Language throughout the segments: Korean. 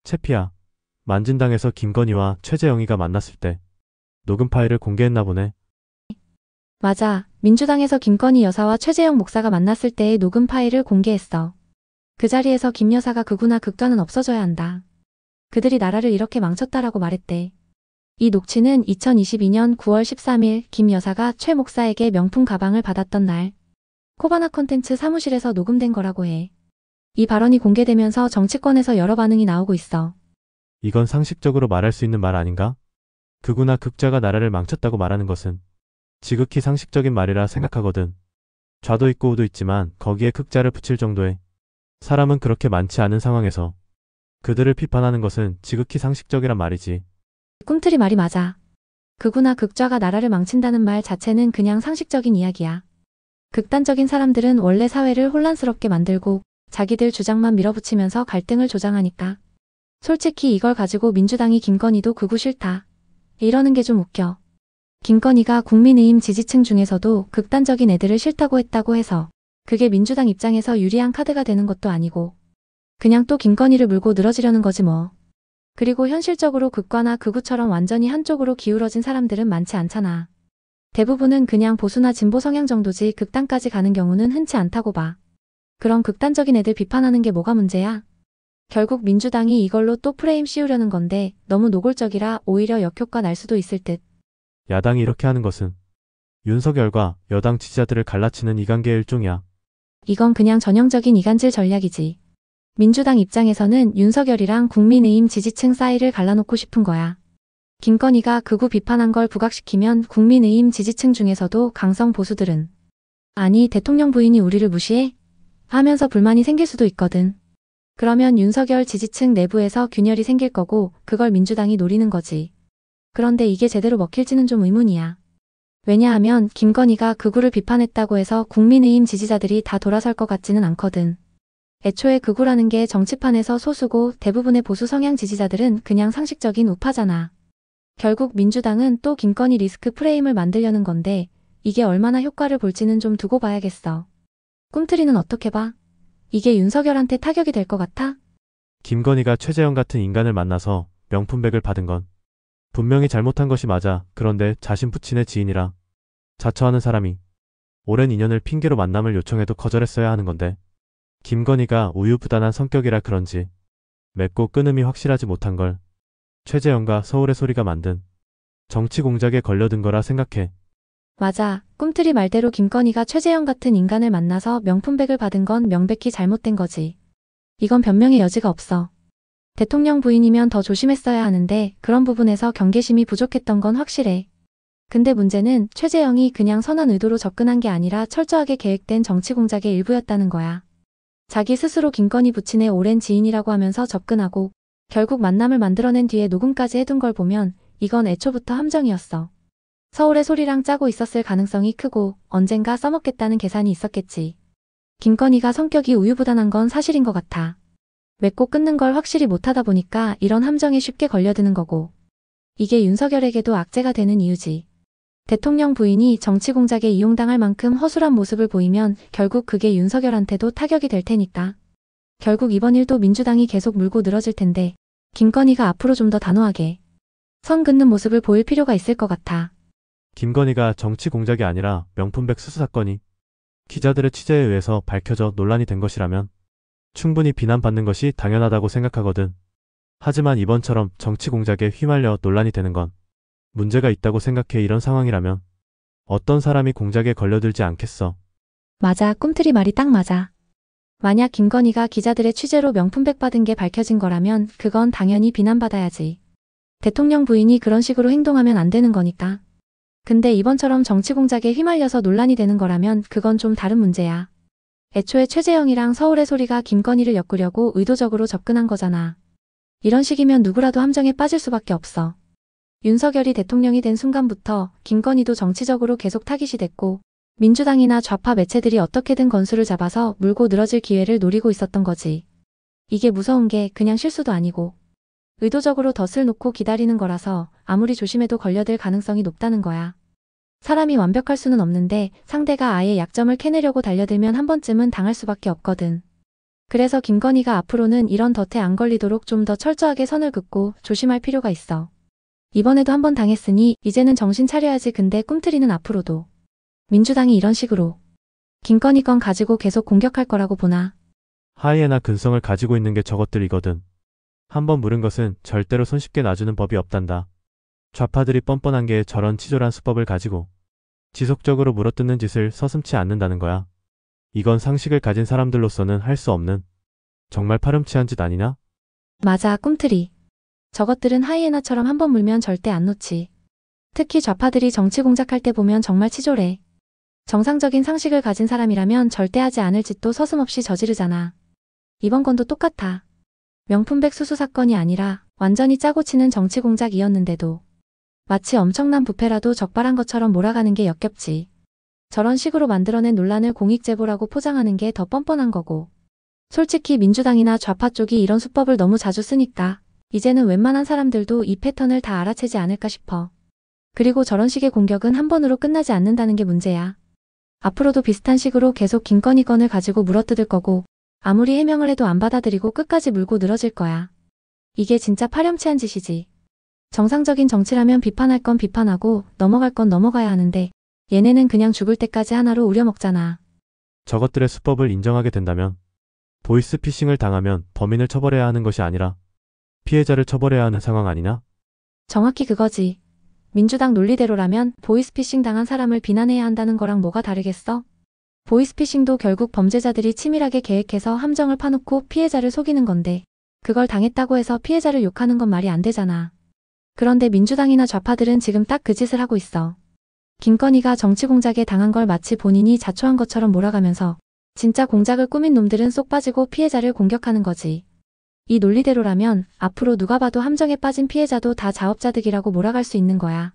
채피야, 만진당에서 김건희와 최재영이가 만났을 때 녹음 파일을 공개했나 보네. 맞아. 민주당에서 김건희 여사와 최재형 목사가 만났을 때의 녹음 파일을 공개했어. 그 자리에서 김 여사가 극우나 극단은 없어져야 한다. 그들이 나라를 이렇게 망쳤다라고 말했대. 이 녹취는 2022년 9월 13일 김 여사가 최 목사에게 명품 가방을 받았던 날 코바나 콘텐츠 사무실에서 녹음된 거라고 해. 이 발언이 공개되면서 정치권에서 여러 반응이 나오고 있어. 이건 상식적으로 말할 수 있는 말 아닌가? 극우나 극자가 나라를 망쳤다고 말하는 것은 지극히 상식적인 말이라 생각하거든. 좌도 있고 우도 있지만 거기에 극자를 붙일 정도의 사람은 그렇게 많지 않은 상황에서 그들을 비판하는 것은 지극히 상식적이란 말이지. 꿈틀이 말이 맞아. 극우나 극좌가 나라를 망친다는 말 자체는 그냥 상식적인 이야기야. 극단적인 사람들은 원래 사회를 혼란스럽게 만들고 자기들 주장만 밀어붙이면서 갈등을 조장하니까. 솔직히 이걸 가지고 민주당이 김건희도 극우 싫다 이러는 게 좀 웃겨. 김건희가 국민의힘 지지층 중에서도 극단적인 애들을 싫다고 했다고 해서 그게 민주당 입장에서 유리한 카드가 되는 것도 아니고 그냥 또 김건희를 물고 늘어지려는 거지 뭐. 그리고 현실적으로 극과나 극우처럼 완전히 한쪽으로 기울어진 사람들은 많지 않잖아. 대부분은 그냥 보수나 진보 성향 정도지 극단까지 가는 경우는 흔치 않다고 봐. 그런 극단적인 애들 비판하는 게 뭐가 문제야? 결국 민주당이 이걸로 또 프레임 씌우려는 건데 너무 노골적이라 오히려 역효과 날 수도 있을 듯. 야당이 이렇게 하는 것은 윤석열과 여당 지지자들을 갈라치는 이관계의 일종이야. 이건 그냥 전형적인 이간질 전략이지. 민주당 입장에서는 윤석열이랑 국민의힘 지지층 사이를 갈라놓고 싶은 거야. 김건희가 극우 비판한 걸 부각시키면 국민의힘 지지층 중에서도 강성 보수들은 아니 대통령 부인이 우리를 무시해? 하면서 불만이 생길 수도 있거든. 그러면 윤석열 지지층 내부에서 균열이 생길 거고 그걸 민주당이 노리는 거지. 그런데 이게 제대로 먹힐지는 좀 의문이야. 왜냐하면 김건희가 극우를 비판했다고 해서 국민의힘 지지자들이 다 돌아설 것 같지는 않거든. 애초에 극우라는 게 정치판에서 소수고 대부분의 보수 성향 지지자들은 그냥 상식적인 우파잖아. 결국 민주당은 또 김건희 리스크 프레임을 만들려는 건데 이게 얼마나 효과를 볼지는 좀 두고 봐야겠어. 꿈틀이는 어떻게 봐? 이게 윤석열한테 타격이 될 것 같아? 김건희가 최재형 같은 인간을 만나서 명품백을 받은 건 분명히 잘못한 것이 맞아. 그런데 자신 부친의 지인이라 자처하는 사람이 오랜 인연을 핑계로 만남을 요청해도 거절했어야 하는 건데 김건희가 우유부단한 성격이라 그런지 맺고 끊음이 확실하지 못한 걸 최재형과 서울의 소리가 만든 정치 공작에 걸려든 거라 생각해. 맞아. 꿈틀이 말대로 김건희가 최재형 같은 인간을 만나서 명품백을 받은 건 명백히 잘못된 거지. 이건 변명의 여지가 없어. 대통령 부인이면 더 조심했어야 하는데 그런 부분에서 경계심이 부족했던 건 확실해. 근데 문제는 최재형이 그냥 선한 의도로 접근한 게 아니라 철저하게 계획된 정치 공작의 일부였다는 거야. 자기 스스로 김건희 부친의 오랜 지인이라고 하면서 접근하고 결국 만남을 만들어낸 뒤에 녹음까지 해둔 걸 보면 이건 애초부터 함정이었어. 서울의 소리랑 짜고 있었을 가능성이 크고 언젠가 써먹겠다는 계산이 있었겠지. 김건희가 성격이 우유부단한 건 사실인 것 같아. 맺고 끊는 걸 확실히 못하다 보니까 이런 함정에 쉽게 걸려드는 거고. 이게 윤석열에게도 악재가 되는 이유지. 대통령 부인이 정치 공작에 이용당할 만큼 허술한 모습을 보이면 결국 그게 윤석열한테도 타격이 될 테니까. 결국 이번 일도 민주당이 계속 물고 늘어질 텐데 김건희가 앞으로 좀 더 단호하게 선 긋는 모습을 보일 필요가 있을 것 같아. 김건희가 정치 공작이 아니라 명품백 수수 사건이 기자들의 취재에 의해서 밝혀져 논란이 된 것이라면 충분히 비난받는 것이 당연하다고 생각하거든. 하지만 이번처럼 정치 공작에 휘말려 논란이 되는 건 문제가 있다고 생각해. 이런 상황이라면 어떤 사람이 공작에 걸려들지 않겠어. 맞아. 꿈틀이 말이 딱 맞아. 만약 김건희가 기자들의 취재로 명품백 받은 게 밝혀진 거라면 그건 당연히 비난받아야지. 대통령 부인이 그런 식으로 행동하면 안 되는 거니까. 근데 이번처럼 정치 공작에 휘말려서 논란이 되는 거라면 그건 좀 다른 문제야. 애초에 최재형이랑 서울의 소리가 김건희를 엮으려고 의도적으로 접근한 거잖아. 이런 식이면 누구라도 함정에 빠질 수밖에 없어. 윤석열이 대통령이 된 순간부터 김건희도 정치적으로 계속 타깃이 됐고 민주당이나 좌파 매체들이 어떻게든 건수를 잡아서 물고 늘어질 기회를 노리고 있었던 거지. 이게 무서운 게 그냥 실수도 아니고 의도적으로 덫을 놓고 기다리는 거라서 아무리 조심해도 걸려들 가능성이 높다는 거야. 사람이 완벽할 수는 없는데 상대가 아예 약점을 캐내려고 달려들면 한 번쯤은 당할 수밖에 없거든. 그래서 김건희가 앞으로는 이런 덫에 안 걸리도록 좀 더 철저하게 선을 긋고 조심할 필요가 있어. 이번에도 한 번 당했으니 이제는 정신 차려야지. 근데 꿈틀이는 앞으로도 민주당이 이런 식으로 김건희 건 가지고 계속 공격할 거라고 보나? 하이에나 근성을 가지고 있는 게 저것들이거든. 한번 물은 것은 절대로 손쉽게 놔주는 법이 없단다. 좌파들이 뻔뻔한 게 저런 치졸한 수법을 가지고 지속적으로 물어뜯는 짓을 서슴지 않는다는 거야. 이건 상식을 가진 사람들로서는 할 수 없는 정말 파렴치한 짓 아니냐? 맞아, 꿈틀이. 저것들은 하이에나처럼 한 번 물면 절대 안 놓지. 특히 좌파들이 정치 공작할 때 보면 정말 치졸해. 정상적인 상식을 가진 사람이라면 절대 하지 않을 짓도 서슴없이 저지르잖아. 이번 건도 똑같아. 명품백 수수 사건이 아니라 완전히 짜고 치는 정치 공작이었는데도 마치 엄청난 부패라도 적발한 것처럼 몰아가는 게 역겹지. 저런 식으로 만들어낸 논란을 공익제보라고 포장하는 게 더 뻔뻔한 거고. 솔직히 민주당이나 좌파 쪽이 이런 수법을 너무 자주 쓰니까 이제는 웬만한 사람들도 이 패턴을 다 알아채지 않을까 싶어. 그리고 저런 식의 공격은 한 번으로 끝나지 않는다는 게 문제야. 앞으로도 비슷한 식으로 계속 김건희 건을 가지고 물어뜯을 거고 아무리 해명을 해도 안 받아들이고 끝까지 물고 늘어질 거야. 이게 진짜 파렴치한 짓이지. 정상적인 정치라면 비판할 건 비판하고 넘어갈 건 넘어가야 하는데 얘네는 그냥 죽을 때까지 하나로 우려먹잖아. 저것들의 수법을 인정하게 된다면 보이스피싱을 당하면 범인을 처벌해야 하는 것이 아니라 피해자를 처벌해야 하는 상황 아니냐? 정확히 그거지. 민주당 논리대로라면 보이스피싱 당한 사람을 비난해야 한다는 거랑 뭐가 다르겠어? 보이스피싱도 결국 범죄자들이 치밀하게 계획해서 함정을 파놓고 피해자를 속이는 건데 그걸 당했다고 해서 피해자를 욕하는 건 말이 안 되잖아. 그런데 민주당이나 좌파들은 지금 딱 그 짓을 하고 있어. 김건희가 정치 공작에 당한 걸 마치 본인이 자초한 것처럼 몰아가면서 진짜 공작을 꾸민 놈들은 쏙 빠지고 피해자를 공격하는 거지. 이 논리대로라면 앞으로 누가 봐도 함정에 빠진 피해자도 다 자업자득이라고 몰아갈 수 있는 거야.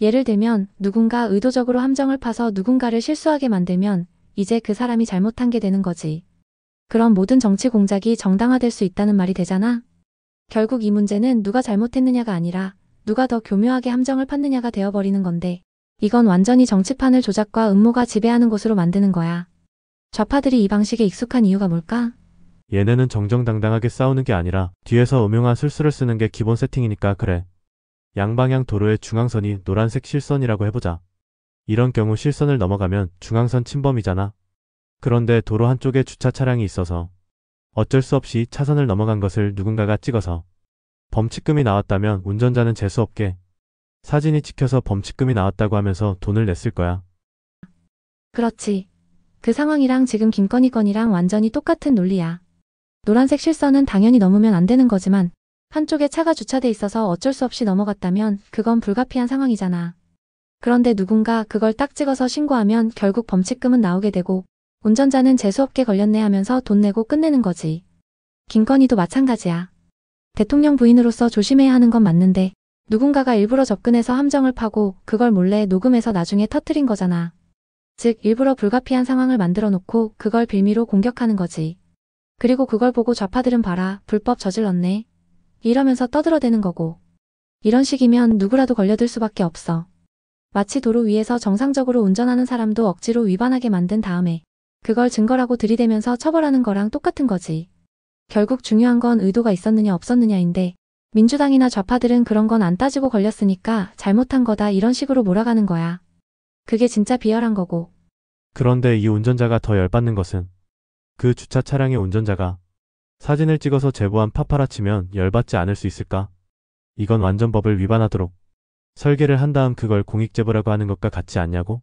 예를 들면 누군가 의도적으로 함정을 파서 누군가를 실수하게 만들면 이제 그 사람이 잘못한 게 되는 거지. 그럼 모든 정치 공작이 정당화될 수 있다는 말이 되잖아. 결국 이 문제는 누가 잘못했느냐가 아니라 누가 더 교묘하게 함정을 팠느냐가 되어버리는 건데 이건 완전히 정치판을 조작과 음모가 지배하는 곳으로 만드는 거야. 좌파들이 이 방식에 익숙한 이유가 뭘까? 얘네는 정정당당하게 싸우는 게 아니라 뒤에서 음흉한 술수를 쓰는 게 기본 세팅이니까 그래. 양방향 도로의 중앙선이 노란색 실선이라고 해보자. 이런 경우 실선을 넘어가면 중앙선 침범이잖아. 그런데 도로 한쪽에 주차 차량이 있어서 어쩔 수 없이 차선을 넘어간 것을 누군가가 찍어서 범칙금이 나왔다면 운전자는 재수없게 사진이 찍혀서 범칙금이 나왔다고 하면서 돈을 냈을 거야. 그렇지. 그 상황이랑 지금 김건희 건이랑 완전히 똑같은 논리야. 노란색 실선은 당연히 넘으면 안 되는 거지만 한쪽에 차가 주차돼 있어서 어쩔 수 없이 넘어갔다면 그건 불가피한 상황이잖아. 그런데 누군가 그걸 딱 찍어서 신고하면 결국 범칙금은 나오게 되고 운전자는 재수없게 걸렸네 하면서 돈 내고 끝내는 거지. 김건희도 마찬가지야. 대통령 부인으로서 조심해야 하는 건 맞는데 누군가가 일부러 접근해서 함정을 파고 그걸 몰래 녹음해서 나중에 터뜨린 거잖아. 즉 일부러 불가피한 상황을 만들어 놓고 그걸 빌미로 공격하는 거지. 그리고 그걸 보고 좌파들은 봐라, 불법 저질렀네. 이러면서 떠들어대는 거고. 이런 식이면 누구라도 걸려들 수밖에 없어. 마치 도로 위에서 정상적으로 운전하는 사람도 억지로 위반하게 만든 다음에 그걸 증거라고 들이대면서 처벌하는 거랑 똑같은 거지. 결국 중요한 건 의도가 있었느냐 없었느냐인데 민주당이나 좌파들은 그런 건 안 따지고 걸렸으니까 잘못한 거다 이런 식으로 몰아가는 거야. 그게 진짜 비열한 거고. 그런데 이 운전자가 더 열받는 것은 그 주차 차량의 운전자가 사진을 찍어서 제보한 파파라치면 열받지 않을 수 있을까? 이건 완전 법을 위반하도록 설계를 한 다음 그걸 공익제보라고 하는 것과 같지 않냐고?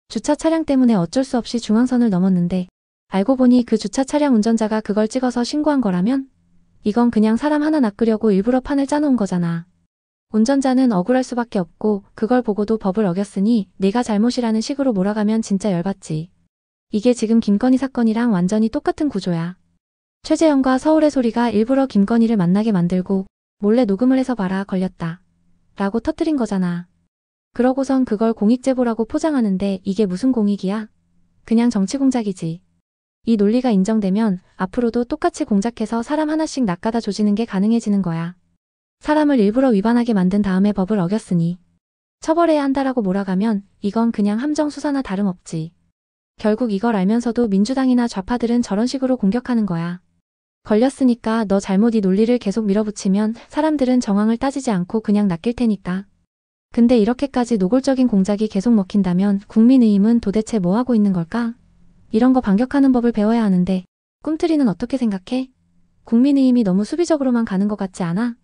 주차 차량 때문에 어쩔 수 없이 중앙선을 넘었는데 알고 보니 그 주차 차량 운전자가 그걸 찍어서 신고한 거라면? 이건 그냥 사람 하나 낚으려고 일부러 판을 짜놓은 거잖아. 운전자는 억울할 수밖에 없고 그걸 보고도 법을 어겼으니 네가 잘못이라는 식으로 몰아가면 진짜 열받지. 이게 지금 김건희 사건이랑 완전히 똑같은 구조야. 최재형과 서울의 소리가 일부러 김건희를 만나게 만들고 몰래 녹음을 해서 봐라 걸렸다. 라고 터뜨린 거잖아. 그러고선 그걸 공익제보라고 포장하는데 이게 무슨 공익이야? 그냥 정치 공작이지. 이 논리가 인정되면 앞으로도 똑같이 공작해서 사람 하나씩 낚아다 조지는 게 가능해지는 거야. 사람을 일부러 위반하게 만든 다음에 법을 어겼으니 처벌해야 한다라고 몰아가면 이건 그냥 함정 수사나 다름없지. 결국 이걸 알면서도 민주당이나 좌파들은 저런 식으로 공격하는 거야. 걸렸으니까 너 잘못 이 논리를 계속 밀어붙이면 사람들은 정황을 따지지 않고 그냥 낚일 테니까. 근데 이렇게까지 노골적인 공작이 계속 먹힌다면 국민의힘은 도대체 뭐 하고 있는 걸까? 이런 거 반격하는 법을 배워야 하는데 꿈틀이는 어떻게 생각해? 국민의힘이 너무 수비적으로만 가는 것 같지 않아?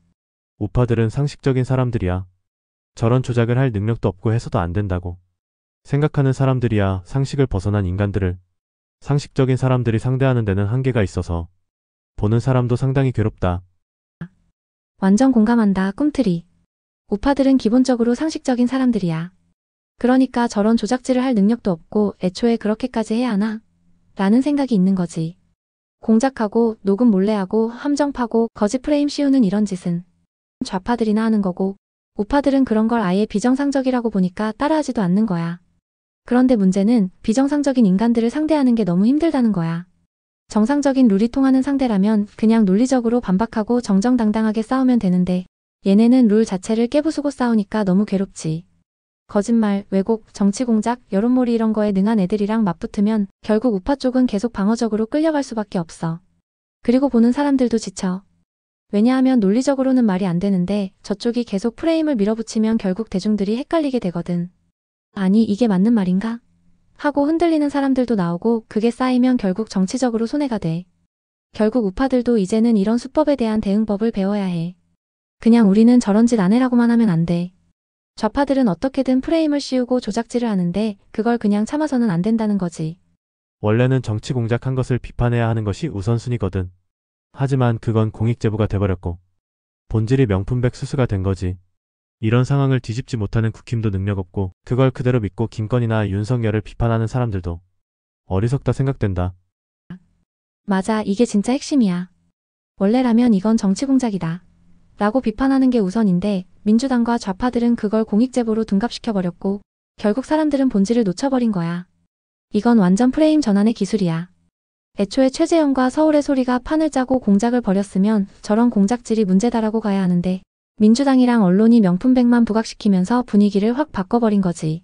우파들은 상식적인 사람들이야. 저런 조작을 할 능력도 없고 해서도 안 된다고 생각하는 사람들이야. 상식을 벗어난 인간들을 상식적인 사람들이 상대하는 데는 한계가 있어서 보는 사람도 상당히 괴롭다. 완전 공감한다, 꿈틀이. 우파들은 기본적으로 상식적인 사람들이야. 그러니까 저런 조작질을 할 능력도 없고 애초에 그렇게까지 해야 하나? 라는 생각이 있는 거지. 공작하고 녹음 몰래하고 함정 파고 거짓 프레임 씌우는 이런 짓은 좌파들이나 하는 거고 우파들은 그런 걸 아예 비정상적이라고 보니까 따라하지도 않는 거야. 그런데 문제는 비정상적인 인간들을 상대하는 게 너무 힘들다는 거야. 정상적인 룰이 통하는 상대라면 그냥 논리적으로 반박하고 정정당당하게 싸우면 되는데 얘네는 룰 자체를 깨부수고 싸우니까 너무 괴롭지. 거짓말, 왜곡, 정치공작, 여론몰이 이런 거에 능한 애들이랑 맞붙으면 결국 우파 쪽은 계속 방어적으로 끌려갈 수밖에 없어. 그리고 보는 사람들도 지쳐. 왜냐하면 논리적으로는 말이 안 되는데 저쪽이 계속 프레임을 밀어붙이면 결국 대중들이 헷갈리게 되거든. 아니 이게 맞는 말인가? 하고 흔들리는 사람들도 나오고 그게 쌓이면 결국 정치적으로 손해가 돼. 결국 우파들도 이제는 이런 수법에 대한 대응법을 배워야 해. 그냥 우리는 저런 짓 안 해라고만 하면 안 돼. 좌파들은 어떻게든 프레임을 씌우고 조작질을 하는데 그걸 그냥 참아서는 안 된다는 거지. 원래는 정치 공작한 것을 비판해야 하는 것이 우선순위거든. 하지만 그건 공익제보가 돼버렸고 본질이 명품백 수수가 된 거지. 이런 상황을 뒤집지 못하는 국힘도 능력 없고 그걸 그대로 믿고 김건희나 윤석열을 비판하는 사람들도 어리석다 생각된다. 맞아, 이게 진짜 핵심이야. 원래라면 이건 정치 공작이다. 라고 비판하는 게 우선인데 민주당과 좌파들은 그걸 공익제보로 둔갑시켜버렸고 결국 사람들은 본질을 놓쳐버린 거야. 이건 완전 프레임 전환의 기술이야. 애초에 최재형과 서울의 소리가 판을 짜고 공작을 벌였으면 저런 공작질이 문제다라고 가야 하는데 민주당이랑 언론이 명품백만 부각시키면서 분위기를 확 바꿔버린 거지.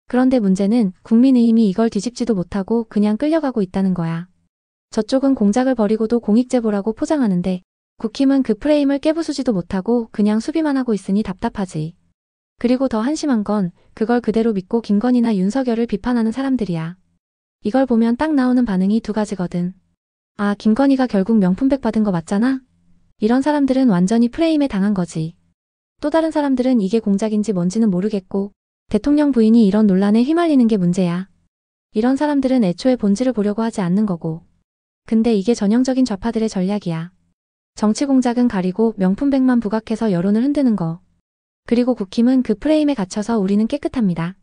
그런데 문제는 국민의힘이 이걸 뒤집지도 못하고 그냥 끌려가고 있다는 거야. 저쪽은 공작을 벌이고도 공익제보라고 포장하는데 국힘은 그 프레임을 깨부수지도 못하고 그냥 수비만 하고 있으니 답답하지. 그리고 더 한심한 건 그걸 그대로 믿고 김건희나 윤석열을 비판하는 사람들이야. 이걸 보면 딱 나오는 반응이 두 가지거든. 아, 김건희가 결국 명품백 받은 거 맞잖아? 이런 사람들은 완전히 프레임에 당한 거지. 또 다른 사람들은 이게 공작인지 뭔지는 모르겠고 대통령 부인이 이런 논란에 휘말리는 게 문제야. 이런 사람들은 애초에 본질을 보려고 하지 않는 거고. 근데 이게 전형적인 좌파들의 전략이야. 정치 공작은 가리고 명품백만 부각해서 여론을 흔드는 거. 그리고 국힘은 그 프레임에 갇혀서 우리는 깨끗합니다.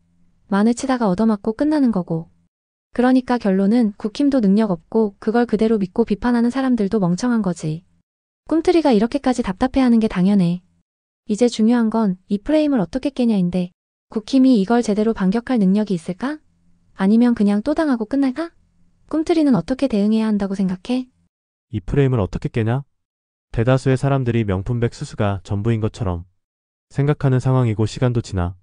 마늘 치다가 얻어맞고 끝나는 거고. 그러니까 결론은 국힘도 능력 없고 그걸 그대로 믿고 비판하는 사람들도 멍청한 거지. 꿈틀이가 이렇게까지 답답해하는 게 당연해. 이제 중요한 건 이 프레임을 어떻게 깨냐인데 국힘이 이걸 제대로 반격할 능력이 있을까? 아니면 그냥 또 당하고 끝날까? 꿈틀이는 어떻게 대응해야 한다고 생각해? 이 프레임을 어떻게 깨냐? 대다수의 사람들이 명품백 수수가 전부인 것처럼 생각하는 상황이고 시간도 지나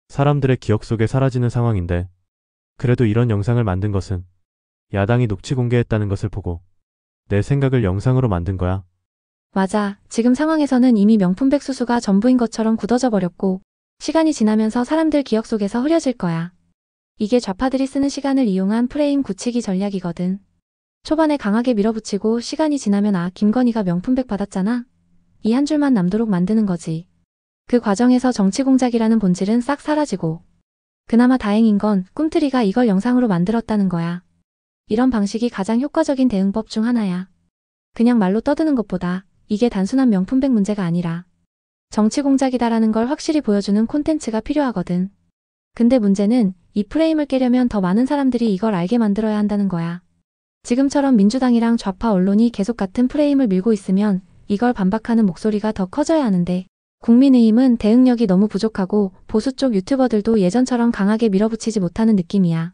사람들의 기억 속에 사라지는 상황인데 그래도 이런 영상을 만든 것은 야당이 녹취 공개했다는 것을 보고 내 생각을 영상으로 만든 거야. 맞아. 지금 상황에서는 이미 명품백 수수가 전부인 것처럼 굳어져 버렸고 시간이 지나면서 사람들 기억 속에서 흐려질 거야. 이게 좌파들이 쓰는 시간을 이용한 프레임 굳히기 전략이거든. 초반에 강하게 밀어붙이고 시간이 지나면 아, 김건희가 명품백 받았잖아. 이 한 줄만 남도록 만드는 거지. 그 과정에서 정치 공작이라는 본질은 싹 사라지고. 그나마 다행인 건 꿈틀이가 이걸 영상으로 만들었다는 거야. 이런 방식이 가장 효과적인 대응법 중 하나야. 그냥 말로 떠드는 것보다 이게 단순한 명품백 문제가 아니라 정치 공작이다라는 걸 확실히 보여주는 콘텐츠가 필요하거든. 근데 문제는 이 프레임을 깨려면 더 많은 사람들이 이걸 알게 만들어야 한다는 거야. 지금처럼 민주당이랑 좌파 언론이 계속 같은 프레임을 밀고 있으면 이걸 반박하는 목소리가 더 커져야 하는데 국민의힘은 대응력이 너무 부족하고 보수 쪽 유튜버들도 예전처럼 강하게 밀어붙이지 못하는 느낌이야.